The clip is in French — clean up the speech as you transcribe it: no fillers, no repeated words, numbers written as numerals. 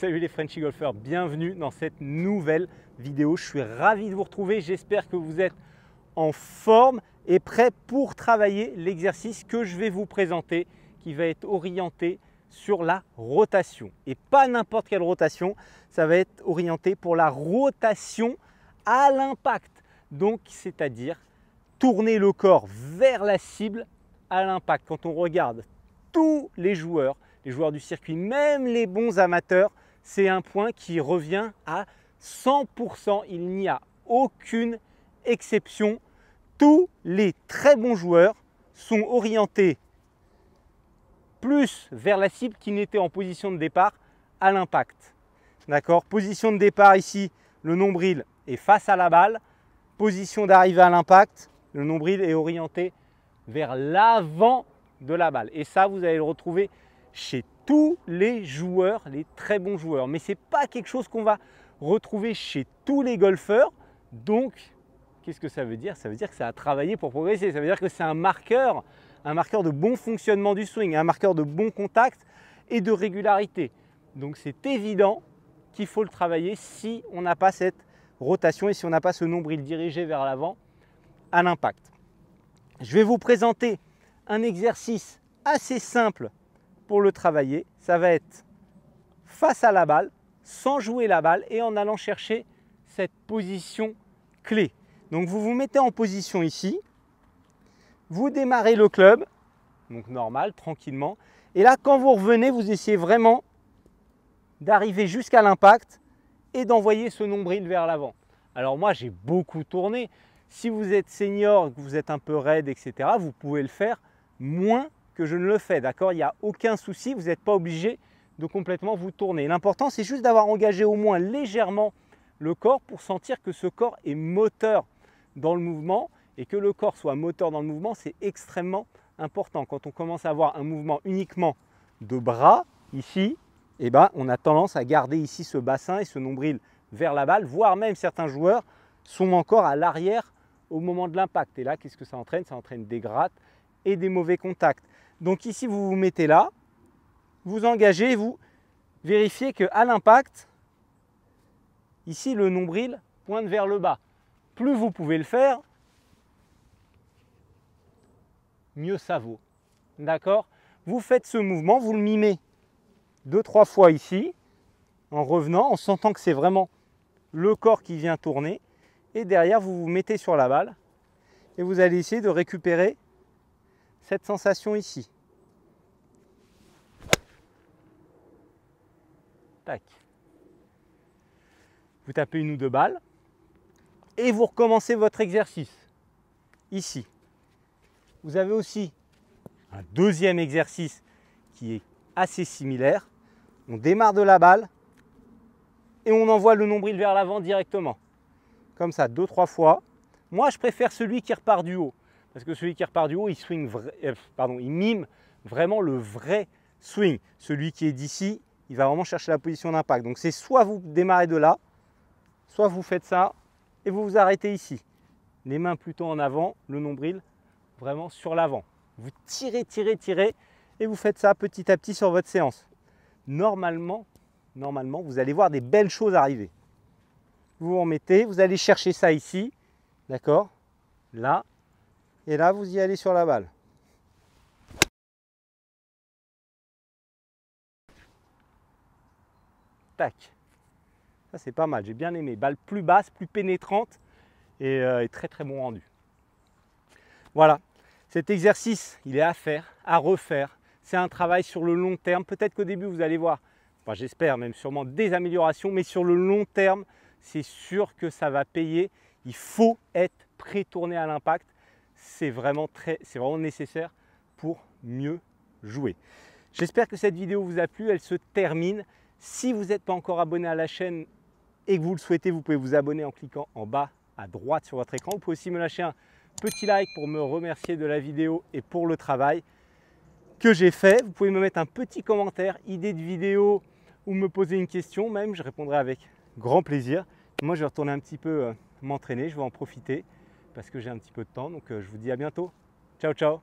Salut les Frenchy Golfers, bienvenue dans cette nouvelle vidéo. Je suis ravi de vous retrouver, j'espère que vous êtes en forme et prêts pour travailler l'exercice que je vais vous présenter qui va être orienté sur la rotation. Et pas n'importe quelle rotation, ça va être orienté pour la rotation à l'impact. Donc c'est-à-dire tourner le corps vers la cible à l'impact. Quand on regarde tous les joueurs du circuit, même les bons amateurs, c'est un point qui revient à 100%. Il n'y a aucune exception. Tous les très bons joueurs sont orientés plus vers la cible qu'ils n'étaient en position de départ à l'impact. D'accord? Position de départ ici, le nombril est face à la balle. Position d'arrivée à l'impact, le nombril est orienté vers l'avant de la balle. Et ça, vous allez le retrouver chez tous les joueurs, les très bons joueurs. Mais ce n'est pas quelque chose qu'on va retrouver chez tous les golfeurs. Donc, qu'est-ce que ça veut dire? Ça veut dire que ça a travaillé pour progresser. Ça veut dire que c'est un marqueur de bon fonctionnement du swing, un marqueur de bon contact et de régularité. Donc, c'est évident qu'il faut le travailler si on n'a pas cette rotation et si on n'a pas ce nombril dirigé vers l'avant à l'impact. Je vais vous présenter un exercice assez simple pour le travailler. Ça va être face à la balle, sans jouer la balle et en allant chercher cette position clé. Donc vous vous mettez en position ici, vous démarrez le club, donc normal, tranquillement. Et là, quand vous revenez, vous essayez vraiment d'arriver jusqu'à l'impact et d'envoyer ce nombril vers l'avant. Alors moi, j'ai beaucoup tourné. Si vous êtes senior, que vous êtes un peu raide, etc., vous pouvez le faire moins que je ne le fais. D'accord? Il n'y a aucun souci, vous n'êtes pas obligé de complètement vous tourner. L'important, c'est juste d'avoir engagé au moins légèrement le corps pour sentir que ce corps est moteur dans le mouvement. Et que le corps soit moteur dans le mouvement, c'est extrêmement important. Quand on commence à avoir un mouvement uniquement de bras, ici, eh ben, on a tendance à garder ici ce bassin et ce nombril vers la balle, voire même certains joueurs sont encore à l'arrière au moment de l'impact. Et là, qu'est-ce que ça entraîne? Ça entraîne des grattes et des mauvais contacts. Donc ici, vous vous mettez là, vous engagez, vous vérifiez qu'à l'impact, ici, le nombril pointe vers le bas. Plus vous pouvez le faire, mieux ça vaut. D'accord? Vous faites ce mouvement, vous le mimez 2-3 fois ici, en revenant, en sentant que c'est vraiment le corps qui vient tourner. Et derrière, vous vous mettez sur la balle et vous allez essayer de récupérer cette sensation ici. Tac. Vous tapez une ou deux balles et vous recommencez votre exercice ici. Vous avez aussi un deuxième exercice qui est assez similaire. On démarre de la balle et on envoie le nombril vers l'avant directement. Comme ça, 2-3 fois. Moi, je préfère celui qui repart du haut. Parce que celui qui repart du haut, il mime vraiment le vrai swing. Celui qui est d'ici, il va vraiment chercher la position d'impact. Donc, c'est soit vous démarrez de là, soit vous faites ça et vous vous arrêtez ici. Les mains plutôt en avant, le nombril vraiment sur l'avant. Vous tirez, tirez, tirez et vous faites ça petit à petit sur votre séance. Normalement, vous allez voir des belles choses arriver. Vous vous remettez, vous allez chercher ça ici, d'accord? Là, et là, vous y allez sur la balle. Tac. Ça, c'est pas mal, j'ai bien aimé. Balle plus basse, plus pénétrante et très très bon rendu. Voilà, cet exercice, il est à faire, à refaire. C'est un travail sur le long terme. Peut-être qu'au début, vous allez voir, enfin, j'espère même sûrement des améliorations, mais sur le long terme, c'est sûr que ça va payer. Il faut être pré-tourné à l'impact. C'est vraiment nécessaire pour mieux jouer. J'espère que cette vidéo vous a plu. Elle se termine. Si vous n'êtes pas encore abonné à la chaîne et que vous le souhaitez, vous pouvez vous abonner en cliquant en bas à droite sur votre écran. Vous pouvez aussi me lâcher un petit like pour me remercier de la vidéo et pour le travail que j'ai fait. Vous pouvez me mettre un petit commentaire, idée de vidéo ou me poser une question même. Je répondrai avec grand plaisir. Moi, je vais retourner un petit peu m'entraîner. Je vais en profiter parce que j'ai un petit peu de temps. Donc, je vous dis à bientôt. Ciao, ciao.